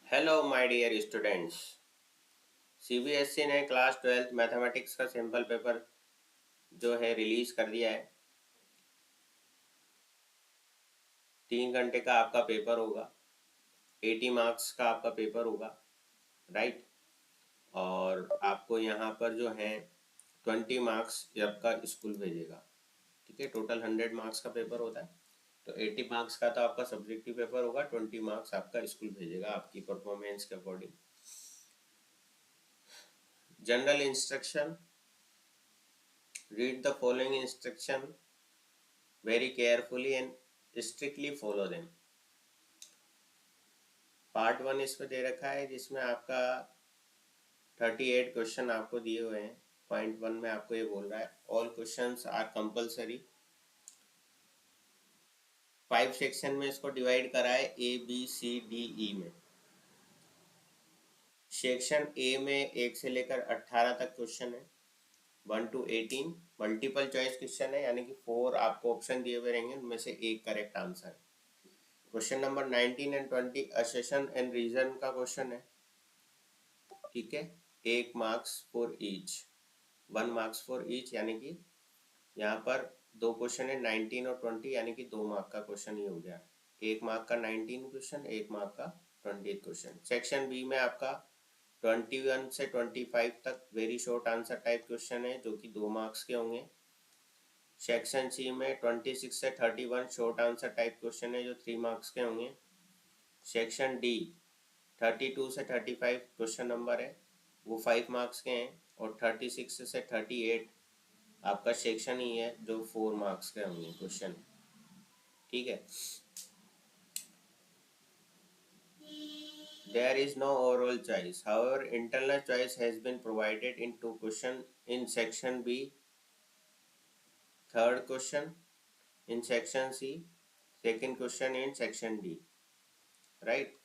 Hello my dear students. CBSE ने class 12th mathematics का simple paper जो है रिलीज कर दिया है। 3 घंटे का आपका पेपर होगा। 80 मार्क्स का आपका पेपर होगा, राइट। और आपको यहाँ पर जो है 20 मार्क्स आपका स्कूल भेजेगा। ठीक है, टोटल 100 मार्क्स का पेपर होता है। तो 80 मार्क्स का तो आपका सब्जेक्टिव पेपर होगा, 20 मार्क्स आपका स्कूल भेजेगा आपकी परफॉर्मेंस के according. General instruction, read the following instruction very carefully and strictly follow them। Part 1 इसमें दे रखा है जिसमें आपका 38 क्वेश्चन आपको दिए हुए हैं। पॉइंट 1 में आपको ये बोल रहा है all questions are compulsory. 5 section में इसको डिवाइड करा है ABCDE में। सेक्शन ए में 1 से लेकर 18 तक क्वेश्चन है, 1 to 18 मल्टीपल चॉइस क्वेश्चन है, यानी कि 4 आपको ऑप्शन दिए हुए रहेंगे, उनमें से एक करेक्ट आंसर है। Question number 19 and 20 assertion and reason का क्वेश्चन है। ठीक है, 1 marks for each, 1 marks for each, यानी कि यहाँ पर दो क्वेश्चन है 19 और 20, यानी कि 2 मार्क का क्वेश्चन ही हो गया। 1 मार्क का 19 क्वेश्चन, 1 मार्क का 20 क्वेश्चन। सेक्शन बी में आपका 21 से 25 तक very short answer type question है जो कि 2 मार्क्स के होंगे। सेक्शन सी में 26 से 31 शॉर्ट आंसर टाइप क्वेश्चन है जो 3 मार्क्स के होंगे। सेक्शन डी 32 से 35 क्वेश्चन नंबर है, वो 5 मार्क्स के हैं। और 36 से 38 आपका सेक्शन ही है जो 4 मार्क्स के होंगे क्वेश्चन। ठीक है, there is no overall choice, however internal choice has been provided in 2 question in section B, third question in section C, second question in section D, right.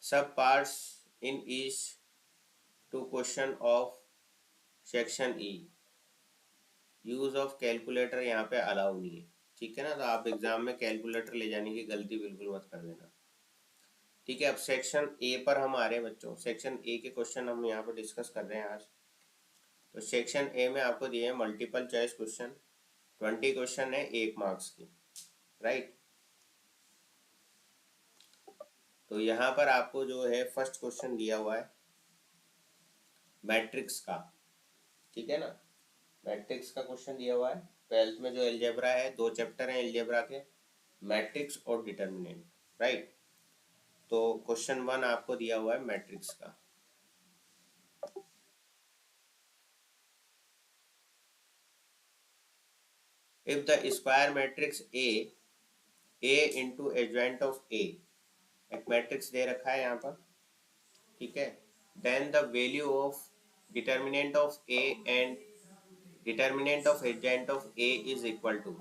Sub parts in each 2 question of section E, use of calculator यहाँ पे allow नहीं है। ठीक है ना, तो आप exam में कैलकुलेटर ले जाने की गलती बिल्कुल मत कर देना। ठीक है, अब सेक्शन ए पर हम आ रहे हैं बच्चों। सेक्शन ए के क्वेश्चन हम यहाँ पर डिस्कस कर रहे हैं आज। तो सेक्शन ए में आपको दिए हैं मल्टीपल चॉइस क्वेश्चन, 20 क्वेश्चन है 1 मार्क्स की, राइट। तो यहाँ पर आपको जो है फर्स्ट क्वेश्चन दिया हुआ है मैट्रिक्स का। ठीक है ना, मैट्रिक्स का क्वेश्चन दिया हुआ है। 12th में जो एलजेब्रा है, 2 चैप्टर हैं एलजेब्रा के, मैट्रिक्स और डिटर्मिनेंट, राइट। तो क्वेश्चन 1 आपको दिया हुआ है मैट्रिक्स का। If the square matrix A into adjoint of A, एक मैट्रिक्स दे रखा है यहाँ पर। ठीक है, then the value of determinant of A and determinant of adjoint of A is equal to,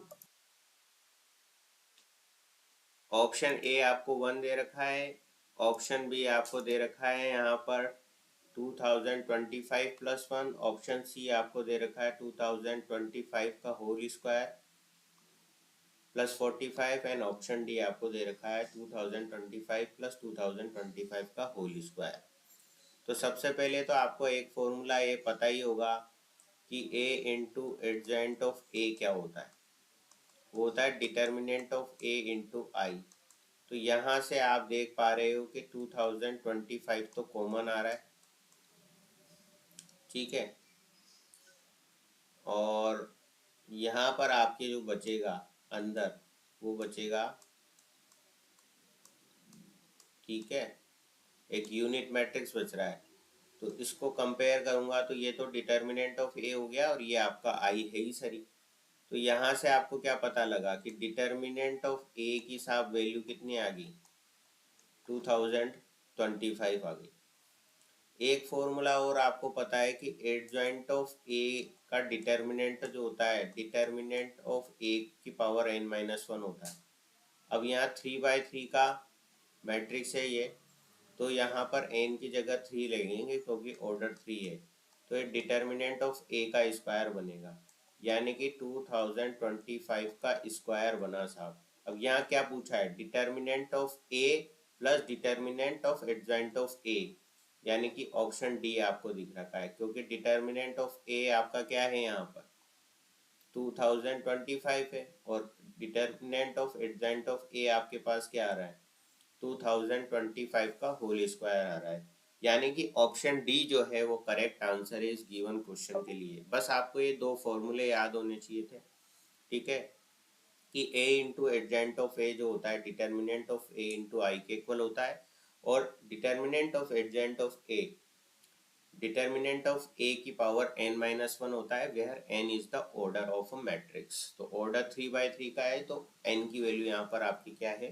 option A आपको 1 दे रखा है, ऑप्शन बी आपको दे रखा है यहाँ पर 2025 प्लस 1, ऑप्शन सी आपको दे रखा है 2025 का whole square plus 45, and option D आपको दे रखा है 2025 प्लस 2025 का होल स्क्वायर। तो सबसे पहले तो आपको एक फॉर्मूला ये पता ही होगा कि ए इंटू एडजॉइंट ऑफ ए क्या होता है, वो होता है डिटर्मिनेंट ऑफ ए इंटू आई। तो यहाँ से आप देख पा रहे हो कि 2025 तो कॉमन आ रहा है। ठीक है, और यहाँ पर आपके जो बचेगा अंदर वो बचेगा, ठीक है, एक यूनिट मैट्रिक्स बच रहा है। तो इसको कंपेयर करूँगा तो ये तो डिटर्मिनेंट ऑफ ए हो गया और ये आपका आई है ही सरी। तो यहाँ से आपको क्या पता लगा कि डिटर्मिनेंट ऑफ ए की साहब वैल्यू कितनी आ गई, 2025 आ गई। एक फॉर्मूला और आपको पता है कि एडजॉइंट ऑफ ए का डिटर्मिनेंट जो होता है, डिटर्मिनेंट ऑफ ए की पावर n-1 होता है। अब यहाँ 3/3 का मैट्रिक्स है ये, तो यहाँ पर n की जगह 3 लगेंगे क्योंकि ऑर्डर 3 है। तो ये डिटर्मिनेंट ऑफ ए का स्क्वायर बनेगा, यानी कि 2025 का स्क्वायर बना साहब। अब यहाँ क्या पूछा है, determinant of A plus determinant of adjoint of A, यानी कि ऑप्शन डी आपको दिख रखा है, क्योंकि डिटर्मिनेंट ऑफ ए आपका क्या है यहाँ पर 2025 है, और डिटर्मिनेंट ऑफ एडजॉइंट ऑफ ए आपके पास क्या आ रहा है 2025 का होल स्क्वायर आ रहा है, यानी कि ऑप्शन डी जो है वो करेक्ट आंसर है इस गिवन क्वेश्चन के लिए। बस आपको ये दो फॉर्मूले याद होने चाहिए थे, ठीक है, कि a into adjoint of A जो होता है determinant of a into I के इक्वल होता है, और determinant of adjoint of a determinant of a की पावर n-1 होता है, where n is the order of a matrix. तो ऑर्डर 3/3 का है, तो n की वैल्यू यहाँ पर आपकी क्या है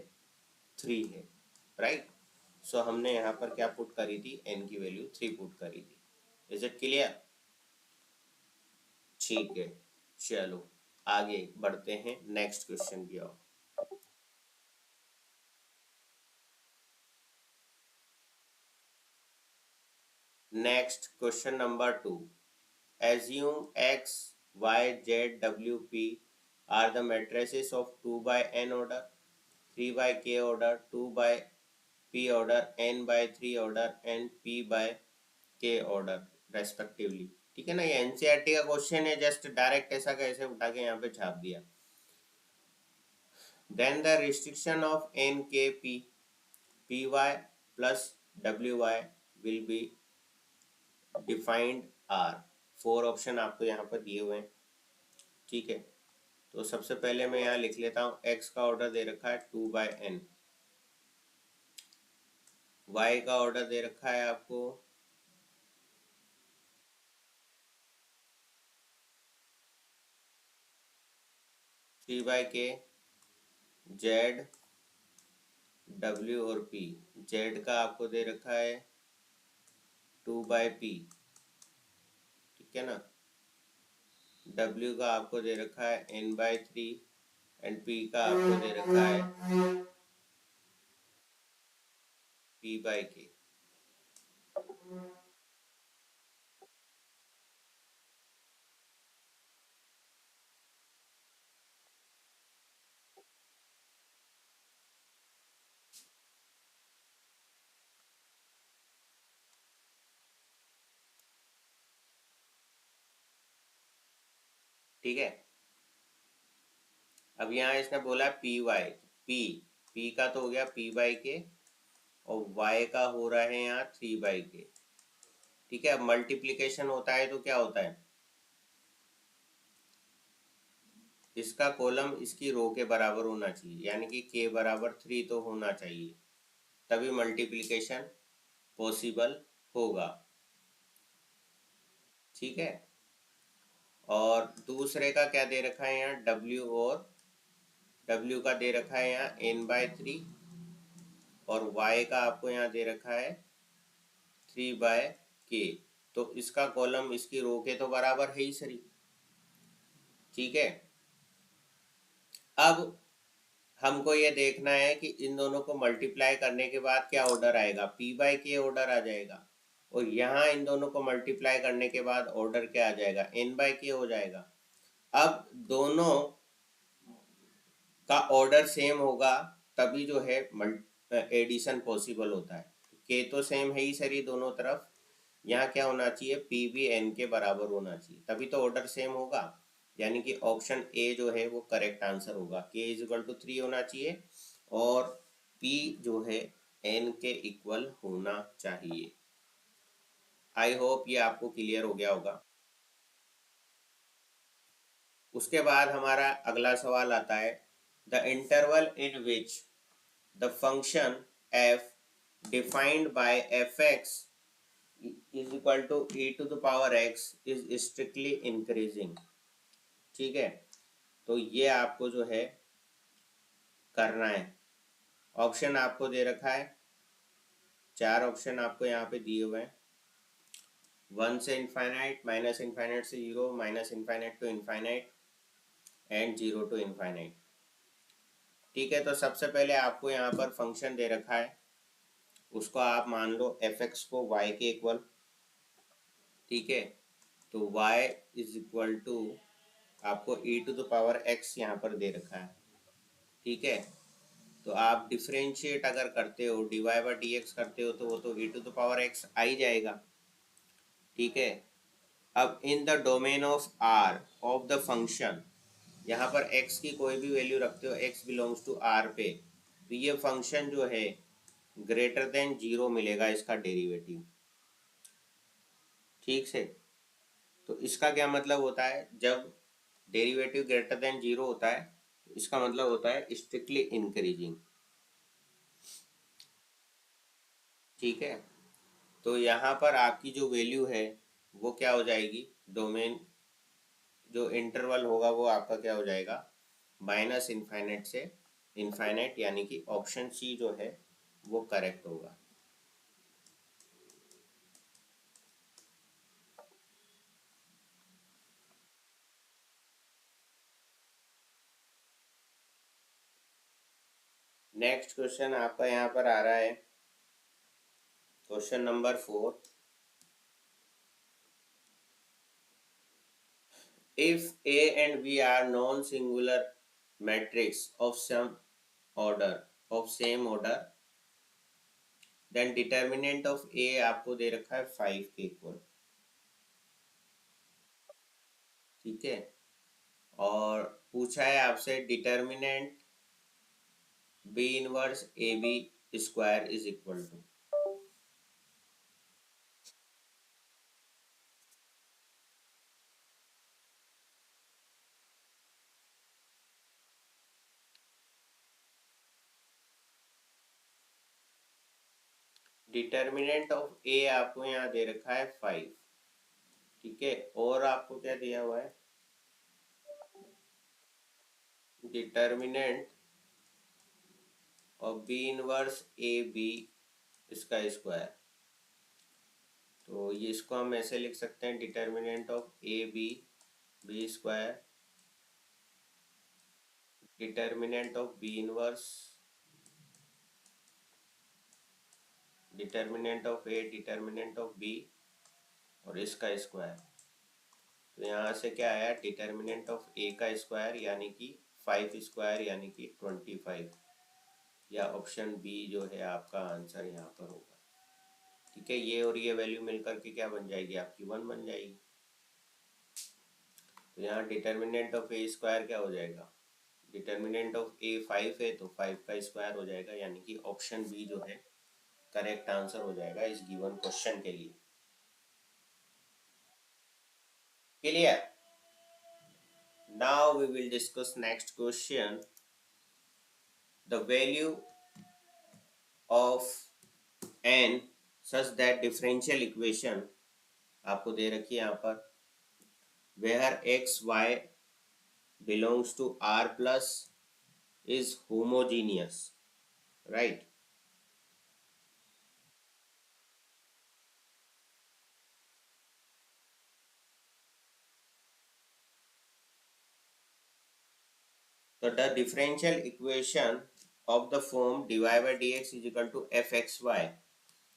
3 है, राइट। सो हमने यहाँ पर क्या पुट करी थी n की वैल्यू 3 पुट करी थी। Is it clear? ठीक है, चलो आगे बढ़ते हैं नेक्स्ट क्वेश्चन की ओर। Next question number 2, assume x y z w p are the matrices of 2 by n order, 3 by k order, 2 by p order, n by 3 order and p by k order respectively. ठीक है ना, ये NCERT का question है, just direct ऐसा कैसे उठा के यहाँ पे छाप दिया। Then the restriction of N K P P Y plus W Y will be defined R. 4 option आपको यहाँ पर दिए हुए हैं, ठीक है। तो सबसे पहले मैं यहाँ लिख लेता हूँ, x का ऑर्डर दे रखा है 2/n, y का ऑर्डर दे रखा है आपको 3/k, z w और p, z का आपको दे रखा है 2/p, ठीक है ना, w का आपको दे रखा है n/3 एंड p का आपको दे रखा है p/k। ठीक है, अब यहाँ इसने बोला पी वाई, पी का तो हो गया p/k और y का हो रहा है यहाँ 3/k, ठीक है। अब मल्टीप्लीकेशन होता है तो क्या होता है, इसका कॉलम इसकी रो के बराबर होना चाहिए, यानी कि k बराबर 3 तो होना चाहिए, तभी मल्टीप्लीकेशन पॉसिबल होगा, ठीक है। और दूसरे का क्या दे रखा है यहाँ w, और w का दे रखा है यहाँ n/3 और y का आपको यहाँ दे रखा है 3/k, तो इसका कॉलम इसकी रो के तो बराबर है ही सही, ठीक है। अब हमको ये देखना है कि इन दोनों को मल्टीप्लाई करने के बाद क्या ऑर्डर आएगा, p/k ऑर्डर आ जाएगा, और यहाँ इन दोनों को मल्टीप्लाई करने के बाद ऑर्डर क्या आ जाएगा n/k हो जाएगा। अब दोनों का ऑर्डर सेम होगा तभी जो है एडिशन पॉसिबल होता है। k तो सेम है ही सरी दोनों तरफ, यहाँ क्या होना चाहिए p भी n के बराबर होना चाहिए, तभी तो ऑर्डर सेम होगा, यानी कि ऑप्शन ए जो है वो करेक्ट आंसर होगा। k = 3 होना चाहिए और p जो है n के इक्वल होना चाहिए। आई होप ये आपको क्लियर हो गया होगा। उसके बाद हमारा अगला सवाल आता है, the interval in which the function f defined by fx is equal to e to the power x is strictly increasing, ठीक है। तो ये आपको जो है करना है, ऑप्शन आपको दे रखा है, 4 ऑप्शन आपको यहाँ पे दिए हुए हैं, 1 से इनफाइनाइट, माइनस इनफाइनाइट से 0, minus infinite to infinite and 0 to infinite, ठीक है। तो सबसे पहले आपको यहाँ पर फंक्शन दे रखा है, उसको आप मान लो fx को y के इक्वल, ठीक है। तो y इज इक्वल टू आपको e to the power x यहाँ पर दे रखा है, ठीक है। तो आप डिफ्रेंशिएट अगर करते हो, dy बाई डी एक्स करते हो, तो वो तो e to the power x आ ही जाएगा। ठीक है, अब in the domain of r of the function, यहाँ पर x की कोई भी वैल्यू रखते हो, x बिलोंग्स टू r पे, तो ये फंक्शन जो है ग्रेटर देन जीरो मिलेगा इसका डेरिवेटिव। ठीक से, तो इसका क्या मतलब होता है, जब डेरिवेटिव ग्रेटर देन जीरो होता है तो इसका मतलब होता है स्ट्रिक्टली इंक्रीजिंग। ठीक है, तो यहाँ पर आपकी जो वैल्यू है वो क्या हो जाएगी, डोमेन जो इंटरवल होगा वो आपका क्या हो जाएगा, माइनस इनफाइनाइट से इनफाइनाइट, यानी कि ऑप्शन सी जो है वो करेक्ट होगा। नेक्स्ट क्वेश्चन आपका यहाँ पर आ रहा है, question number 4। If A and B are non-singular matrix of some order, of same order, then determinant of A आपको दे रखा है 5 के इक्वल। ठीक है, और पूछा है आपसे determinant B inverse AB square is equal to. Determinant of A आपको यहाँ दे रखा है 5। ठीक है, और आपको क्या दिया हुआ है, determinant of B inverse A B इसका स्क्वायर। तो ये इसको हम ऐसे लिख सकते हैं, determinant of A B B square, determinant of B inverse, determinant of A, determinant of B और इसका स्क्वायर। तो यहाँ से क्या आया, डिटर्मिनेंट ऑफ ए का स्क्वायर यानी कि 5 स्क्वायर यानी कि 25, या ऑप्शन बी जो है आपका आंसर यहाँ पर होगा। ठीक है, ये और ये वैल्यू मिलकर के क्या बन जाएगी, आपकी 1 बन जाएगी। तो यहाँ डिटर्मिनेंट ऑफ ए स्क्वायर क्या हो जाएगा, डिटर्मिनेंट ऑफ ए 5 है तो 5 का स्क्वायर हो जाएगा, यानी कि ऑप्शन बी जो है करेक्ट आंसर हो जाएगा इस गिवन क्वेश्चन के लिए। Clear? Now we will discuss next question, the value of n such that differential equation आपको दे रखी है यहाँ पर, where x y belongs to r plus is homogeneous, right? So the differential equation of the form dy by dx is equal to fxy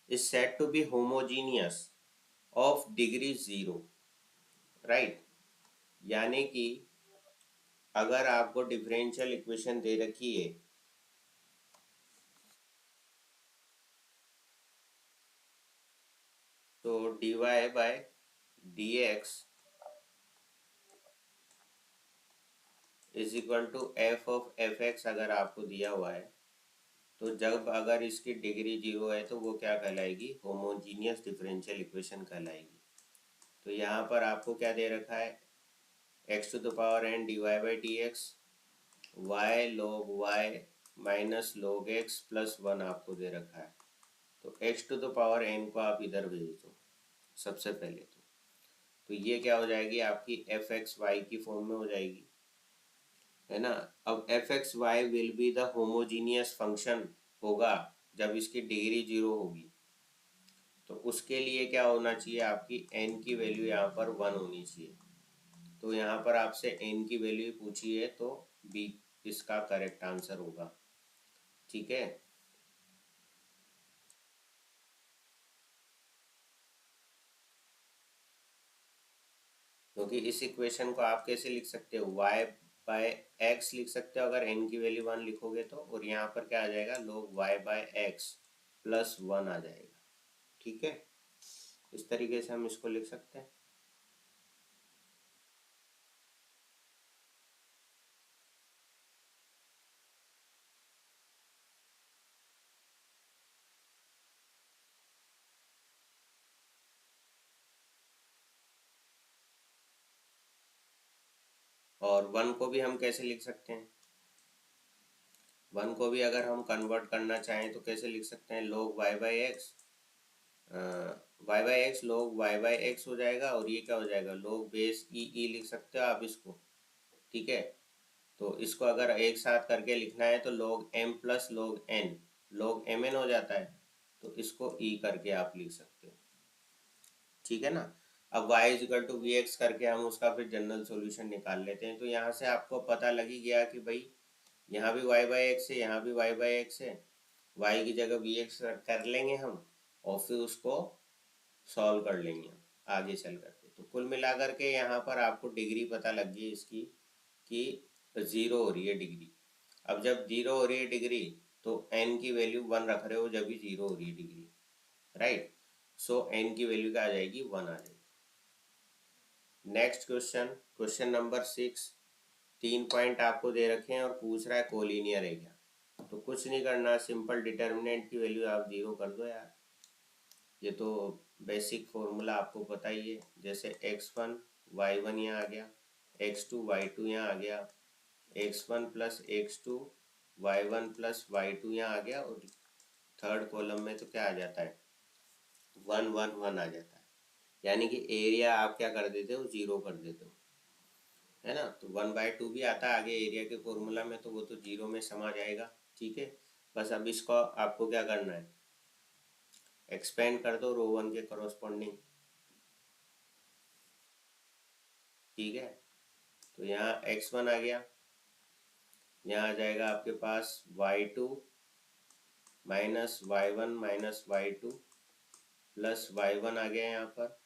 is said to be homogeneous of degree 0, right? यानी कि अगर आपको differential equation दे रखी है तो dy by dx is equal to f of f x अगर आपको दिया हुआ है, तो जब अगर इसकी डिग्री 0 है तो वो क्या कहलाएगी, होमोजीनियस डिफरेंशियल इक्वेशन कहलाएगी। तो यहाँ पर आपको क्या दे रखा है, x to the power n d y by d x, y log y minus log x plus 1 आपको दे रखा है। तो x to the power n को आप इधर भेज दो सबसे पहले तो ये क्या हो जाएगी, आपकी एफ एक्स वाई की फॉर्म में हो जाएगी, है ना। अब f x y will be the homogeneous function होगा जब इसकी डिग्री 0 होगी। तो उसके लिए क्या होना चाहिए, आपकी n की वैल्यू यहाँ पर 1 होनी चाहिए। तो यहाँ पर आपसे n की वैल्यू पूछी है तो बी इसका करेक्ट आंसर होगा। ठीक है, क्योंकि इस इक्वेशन को आप कैसे लिख सकते हो, y बाय एक्स लिख सकते हो अगर n की वैल्यू 1 लिखोगे तो, और यहाँ पर क्या आ जाएगा log y by x plus 1 आ जाएगा। ठीक है, इस तरीके से हम इसको लिख सकते हैं। और 1 को भी हम कैसे लिख सकते हैं, 1 को भी अगर हम कन्वर्ट करना चाहें तो कैसे लिख सकते हैं, log y by x, y by x log y by x हो जाएगा, और ये क्या हो जाएगा log बेस ई लिख सकते हो आप इसको। ठीक है, तो इसको अगर एक साथ करके लिखना है तो log m plus log n, log mn हो जाता है, तो इसको e करके आप लिख सकते हो। ठीक है ना। अब y is equal to v x करके हम उसका फिर जनरल सॉल्यूशन निकाल लेते हैं। तो यहाँ से आपको पता लग ही गया कि भाई यहाँ भी y बाई एक्स है, यहाँ भी y बाई एक्स है, y की जगह वी एक्स कर लेंगे हम, और फिर उसको सॉल्व कर लेंगे आगे चल करके। तो कुल मिलाकर के यहाँ पर आपको डिग्री पता लग गई इसकी कि ज़ीरो हो रही है डिग्री। अब जब जीरो हो रही है डिग्री तो n की वैल्यू 1 रख रहे हो, जब भी जीरो हो रही है डिग्री, राइट। सो n की वैल्यू क्या आ जाएगी, 1 आ जाएगी। Next question, question number 6। 3 point आपको दे रखे हैं और पूछ रहा है कोलिनियर है क्या। तो कुछ नहीं करना, सिंपल डिटर्मिनेंट की वैल्यू आप 0 कर दो यार। ये तो बेसिक फॉर्मूला आपको पता ही है। जैसे x1 y1 यहाँ आ गया, x2 y2 यहाँ आ गया, x1 plus x2 y1 plus y2 यहाँ आ गया, और थर्ड कॉलम में तो क्या आ जाता है, 1 1 1 आ जाता है। यानी कि एरिया आप क्या कर देते हो, 0 कर देते हो, है ना। तो 1/2 भी आता है आगे एरिया के फॉर्मूला में, तो वो तो 0 में समा जाएगा। ठीक है, बस अब इसको आपको क्या करना है, एक्सपेंड कर दो रो 1 के करस्पॉन्डिंग। ठीक है, तो यहाँ x1 आ गया, यहाँ आ जाएगा आपके पास y2 minus y1 minus y2 plus y1 आ गया यहाँ पर।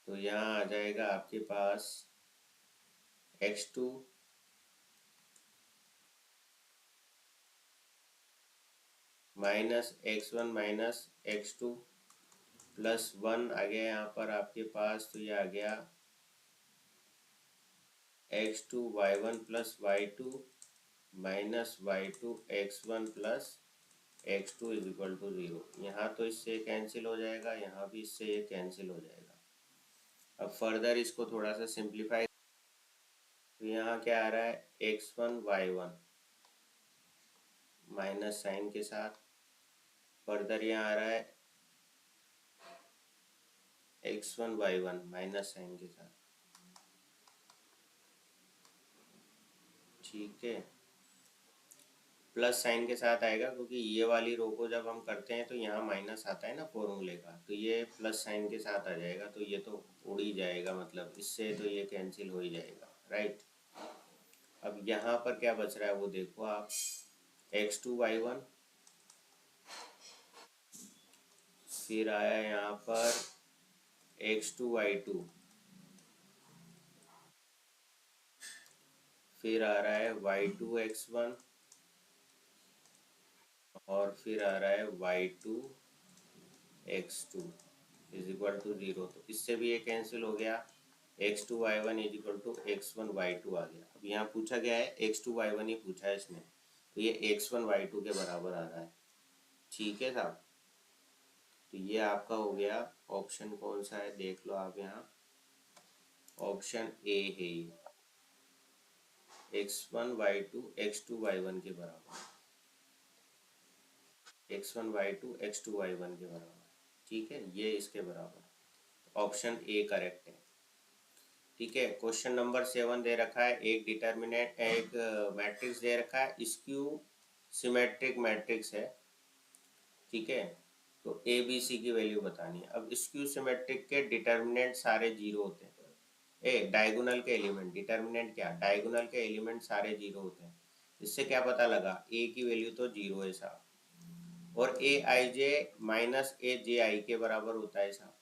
तो यहाँ आ जाएगा आपके पास x2 minus x1 minus x2 plus 1 आ गया यहाँ पर आपके पास। तो ये आ गया x2 y1 plus y2 minus y2 x1 plus x2 is equal to 0। यहाँ तो इससे कैंसिल हो जाएगा, यहाँ भी इससे ये कैंसिल हो जाएगा। अब फर्दर इसको थोड़ा सा सिंप्लीफाई, तो यहाँ क्या आ रहा है, x1 y1 माइनस साइन के साथ, फर्दर यहाँ आ रहा है x1 y1 माइनस साइन के साथ। ठीक है, प्लस साइन के साथ आएगा क्योंकि ये वाली रो को जब हम करते हैं तो यहाँ माइनस आता है ना फॉर्मूले का, तो ये प्लस साइन के साथ आ जाएगा, तो ये तो उड़ ही जाएगा, मतलब इससे तो ये कैंसिल हो ही जाएगा, राइट। अब यहाँ पर क्या बच रहा है वो देखो आप, x2 y1, फिर आया यहाँ पर x2 y2, फिर आ रहा है y2 x1, और फिर आ रहा है y2 x2 is equal to 0। तो इससे भी ये कैंसिल हो गया, x2 y1 is equal to x1 y2 आ गया। अब यहाँ पूछा गया है x2 y1 ही पूछा है इसने, तो ये x1 y2 के बराबर आ रहा है। ठीक है साहब, तो ये आपका हो गया। ऑप्शन कौन सा है देख लो आप, यहाँ ऑप्शन ए है ये, x1 y2 x2 y1 के बराबर, x1 y2 x2 y1 के बराबर। ठीक है, ये इसके बराबर, ऑप्शन ए करेक्ट है। ठीक है, क्वेश्चन नंबर 7 दे रखा है, एक डिटर्मिनेंट, एक मैट्रिक्स दे रखा है, स्क्यू सिमेट्रिक मैट्रिक्स है। ठीक है, तो ए बी सी की वैल्यू बतानी है। अब स्क्यू सिमेट्रिक के डिटर्मिनेंट सारे जीरो होते हैं, डायगोनल के एलिमेंट, डिटर्मिनेंट क्या, डायगोनल के एलिमेंट सारे जीरो होते हैं। इससे क्या पता लगा, ए की वैल्यू तो जीरो है साहब, और ए आई जे माइनस ए जे आई के बराबर होता है साहब।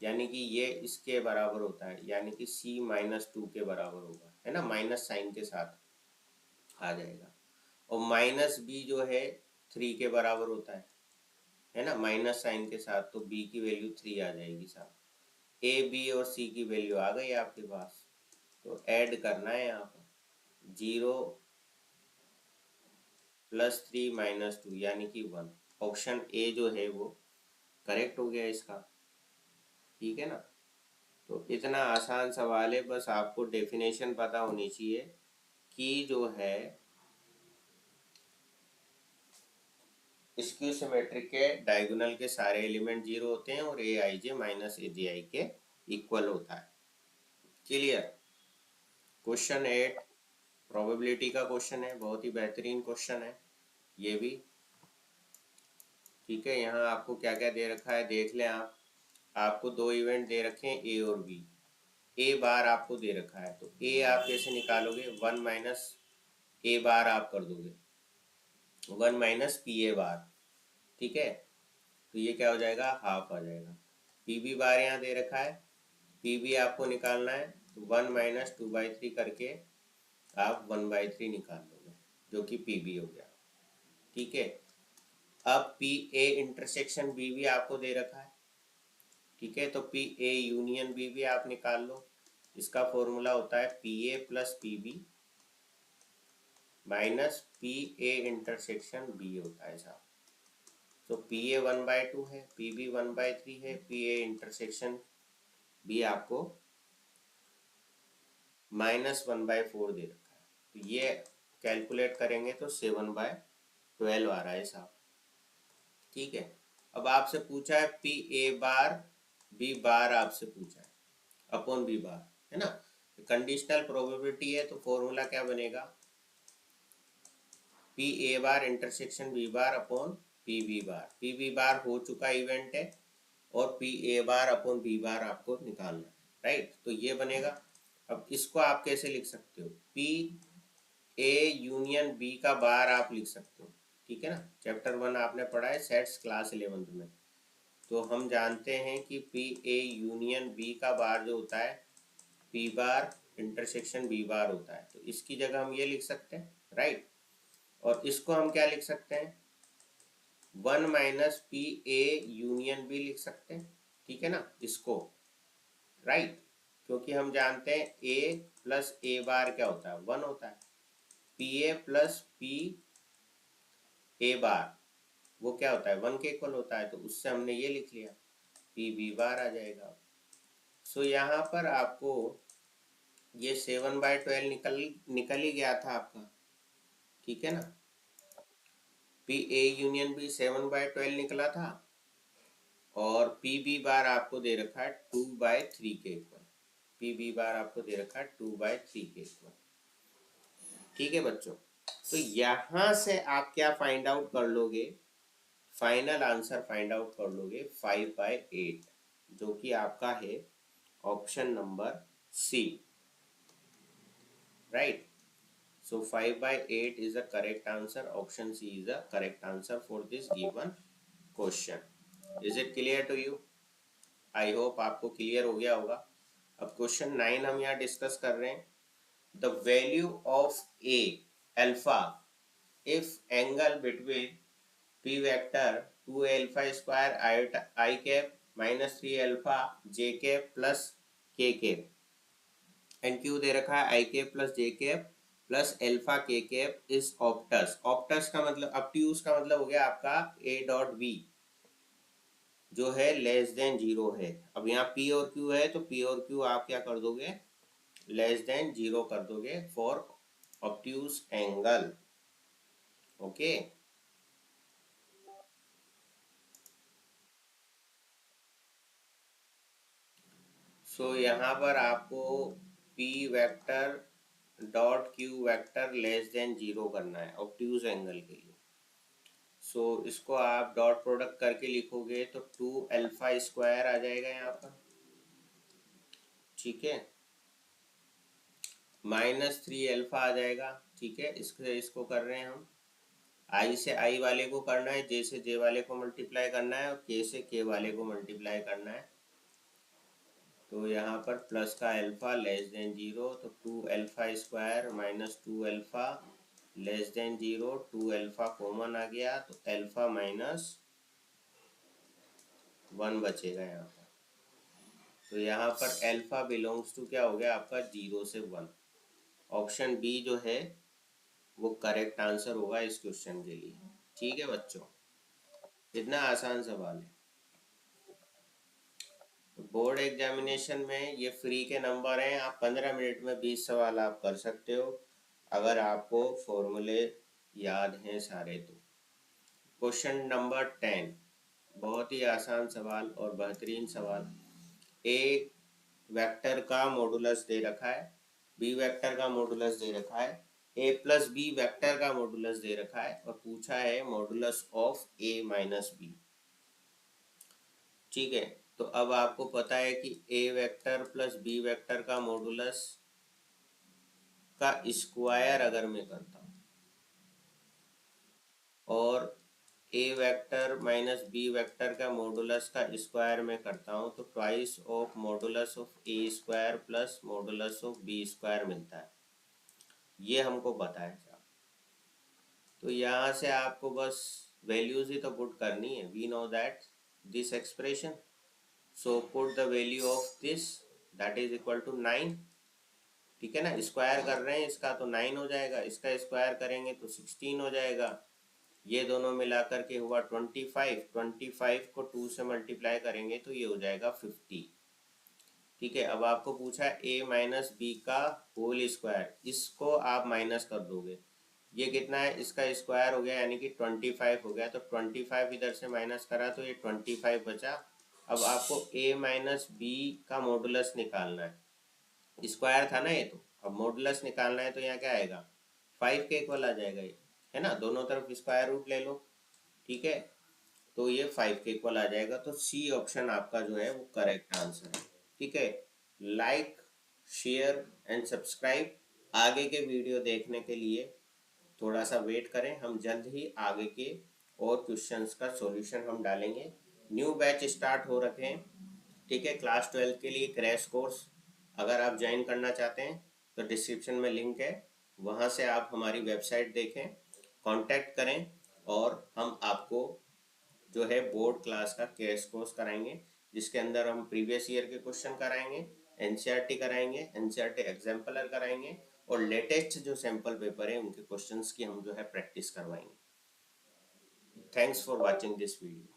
यानी कि ये इसके बराबर होता है, यानी कि C-2 के बराबर होगा, है ना, माइनस साइन के साथ आ जाएगा। और माइनस बी जो है 3 के बराबर होता है ना, माइनस साइन के साथ, तो बी की वैल्यू 3 आ जाएगी साहब। ए बी और सी की वैल्यू आ गई आपके पास, तो ऐड करना है यहाँ पर 0 + 3 - 2 यानी कि 1। ऑप्शन ए जो है वो करेक्ट हो गया इसका, ठीक है ना। तो इतना आसान सवाल है, बस आपको डेफिनेशन पता होनी चाहिए कि जो है स्क्यू सिमेट्रिक के डायगोनल के सारे एलिमेंट 0 होते हैं और ए आई जे माइनस ए जे आई के इक्वल होता है। क्लियर। क्वेश्चन 8 प्रोबेबिलिटी का क्वेश्चन है, बहुत ही बेहतरीन क्वेश्चन है ये भी, ठीक है। यहाँ आपको क्या क्या दे रखा है देख लें आप। आपको दो इवेंट दे रखे हैं ए और बी। ए बार आपको दे रखा है, तो ए आप कैसे निकालोगे, 1 - ए बार आप कर दोगे, 1 - पी ए बार, ठीक है। तो ये क्या हो जाएगा, हाफ आ जाएगा। पी बी बार यहाँ दे रखा है, पी बी आपको निकालना है, तो 1 - 2/3 करके आप 1/3 निकाल लोगे, जो कि पी बी हो गया, ठीक है। अब पी ए इंटरसेक्शन बी भी आपको दे रखा है, ठीक है, तो पी ए यूनियन बी भी आप निकाल लो। इसका फॉर्मूला होता है P A plus P B minus P A intersection B होता है साहब। तो पी ए 1/2 है, पी बी 1/3 है, पी ए इंटरसेक्शन बी आपको -1/4 दे रखा है। तो ये कैलकुलेट करेंगे तो 7/12 आ रहा है साहब, ठीक है। अब आपसे पूछा है P A bar B bar, आपसे पूछा है अपॉन बी बार, है ना। कंडीशनल प्रोबेबिलिटी है, तो फॉर्मूला क्या बनेगा, P A bar intersection B bar upon P B bar. P B bar हो चुका इवेंट है और P A bar upon B bar आपको निकालना है, राइट। तो ये बनेगा। अब इसको आप कैसे लिख सकते हो, पी ए यूनियन बी का बार आप लिख सकते हो, ठीक है ना। चैप्टर 1 आपने पढ़ा है सेट्स क्लास 11 में, तो हम जानते हैं कि पी ए यूनियन बी का बार जो होता है P bar intersection B bar होता है। तो इसकी जगह हम ये लिख सकते हैं, राइट। और इसको हम क्या लिख सकते हैं, 1 - पी ए यूनियन बी लिख सकते हैं, ठीक है ना, इसको, राइट। क्योंकि हम जानते हैं ए प्लस ए बार क्या होता है, 1 होता है। P A plus P A bar वो क्या होता है, 1 के इक्वल होता है, तो उससे हमने ये लिख लिया, पी बी बार आ जाएगा। सो यहाँ पर आपको ये 7/12 निकल ही गया था आपका, ठीक है ना। पी ए यूनियन बी 7/12 निकला था, और पी बी बार आपको दे रखा है 2/3 के इक्वल। पी बी बार आपको दे रखा है 2/3 के इक्वल, ठीक है बच्चों। तो यहाँ से आप क्या फाइंड आउट कर लोगे, फाइनल आंसर फाइंड आउट कर लोगे 5/8, जो कि आपका है option number C, right. So 5/8 is the correct answer. Option C is the correct answer for this given question. Is it clear to you? I hope आपको clear हो गया होगा। अब क्वेश्चन 9 हम यहाँ डिस्कस कर रहे हैं। The value of A alpha if angle between P vector 2 alpha square I cap minus 3 alpha J cap plus K cap and Q दे रखा है I cap plus J cap plus alpha K cap is ऑप्टस। ऑप्टस का मतलब, obtuse का मतलब हो गया आपका ए डॉट बी जो है लेस देन 0 है। अब यहाँ पी और क्यू है, तो पी और क्यू आप क्या कर दोगे, लेस देन 0 कर दोगे फॉर ऑप्ट्यूज एंगल, ओके। सो यहाँ पर आपको P vector dot Q vector less than 0 करना है ऑब्ट्यूज एंगल के लिए। सो इसको आप डॉट प्रोडक्ट करके लिखोगे तो 2 अल्फा स्क्वायर आ जाएगा यहाँ पर, ठीक है, -3 अल्फा आ जाएगा, ठीक है। इसको कर रहे हैं हम, आई से आई वाले को करना है, जे से जे वाले को मल्टीप्लाई करना है, और के से के वाले को मल्टीप्लाई करना है, तो यहाँ पर प्लस का अल्फा लेस देन 0, तो 2 alpha square minus 2 alpha less than 0, 2 alpha common आ गया तो अल्फा माइनस 1 बचेगा यहाँ पर। तो यहाँ पर अल्फा बिलोंग्स टू क्या हो गया आपका 0 से 1। ऑप्शन बी जो है वो करेक्ट आंसर होगा इस क्वेश्चन के लिए। ठीक है बच्चों, इतना आसान सवाल है। बोर्ड एग्जामिनेशन में ये फ्री के नंबर हैं, आप 15 मिनट में 20 सवाल आप कर सकते हो अगर आपको फॉर्मूले याद हैं सारे तो। क्वेश्चन नंबर 10 बहुत ही आसान सवाल और बेहतरीन सवाल। ए वेक्टर का मॉडुलस दे रखा है, बी वेक्टर का मॉडुलस दे रखा है, ए प्लस बी वेक्टर का मॉडुलस दे रखा है और पूछा है modulus of A minus B. ठीक है, तो अब आपको पता है कि A vector plus B vector का मॉडुलस का स्क्वायर अगर मैं करता हूँ और A vector minus B vector का मॉडुलस का स्क्वायर में करता हूँ तो twice of modulus of A square plus modulus of B square मिलता है, ये हमको पता है साहब। तो यहाँ से आपको बस वैल्यूज ही तो पुट करनी है। We know that this expression, so put the value of this that is equal to 9। ठीक है ना, स्क्वायर कर रहे हैं इसका तो 9 हो जाएगा, इसका स्क्वायर करेंगे तो 16 हो जाएगा। ये दोनों मिलाकर के हुआ 25, 25 को 2 से मल्टीप्लाई करेंगे तो ये हो जाएगा 50। ठीक है, अब आपको पूछा है ए माइनस बी का होल स्क्वायर, इसको आप माइनस कर दोगे, ये कितना है, इसका स्क्वायर हो गया यानी कि 25 हो गया, तो 25 इधर से माइनस करा तो ये 25 बचा। अब आपको ए माइनस बी का मॉडुलस निकालना है, स्क्वायर था ना ये, तो अब मॉडुलस निकालना है तो यहाँ क्या आएगा 5 के इक्वल आ जाएगा ये, है ना, दोनों तरफ स्क्वायर रूट ले लो। ठीक है, तो ये 5 के इक्वल आ जाएगा, तो सी ऑप्शन आपका जो है वो करेक्ट आंसर है। ठीक है, लाइक शेयर एंड सब्सक्राइब। आगे के वीडियो देखने के लिए थोड़ा सा वेट करें, हम जल्द ही आगे के और क्वेश्चंस का सॉल्यूशन हम डालेंगे। न्यू बैच स्टार्ट हो रखे हैं। ठीक है, क्लास 12 के लिए क्रैश कोर्स अगर आप ज्वाइन करना चाहते हैं तो डिस्क्रिप्शन में लिंक है, वहाँ से आप हमारी वेबसाइट देखें, कांटेक्ट करें और हम आपको जो है बोर्ड क्लास का क्रैश कोर्स कराएंगे, जिसके अंदर हम प्रीवियस ईयर के क्वेश्चन कराएंगे, एनसीईआरटी कराएंगे, एनसीईआरटी एग्जाम्पलर कराएंगे और लेटेस्ट जो सैम्पल पेपर है उनके क्वेश्चंस की हम जो है प्रैक्टिस करवाएंगे। Thanks for watching this video.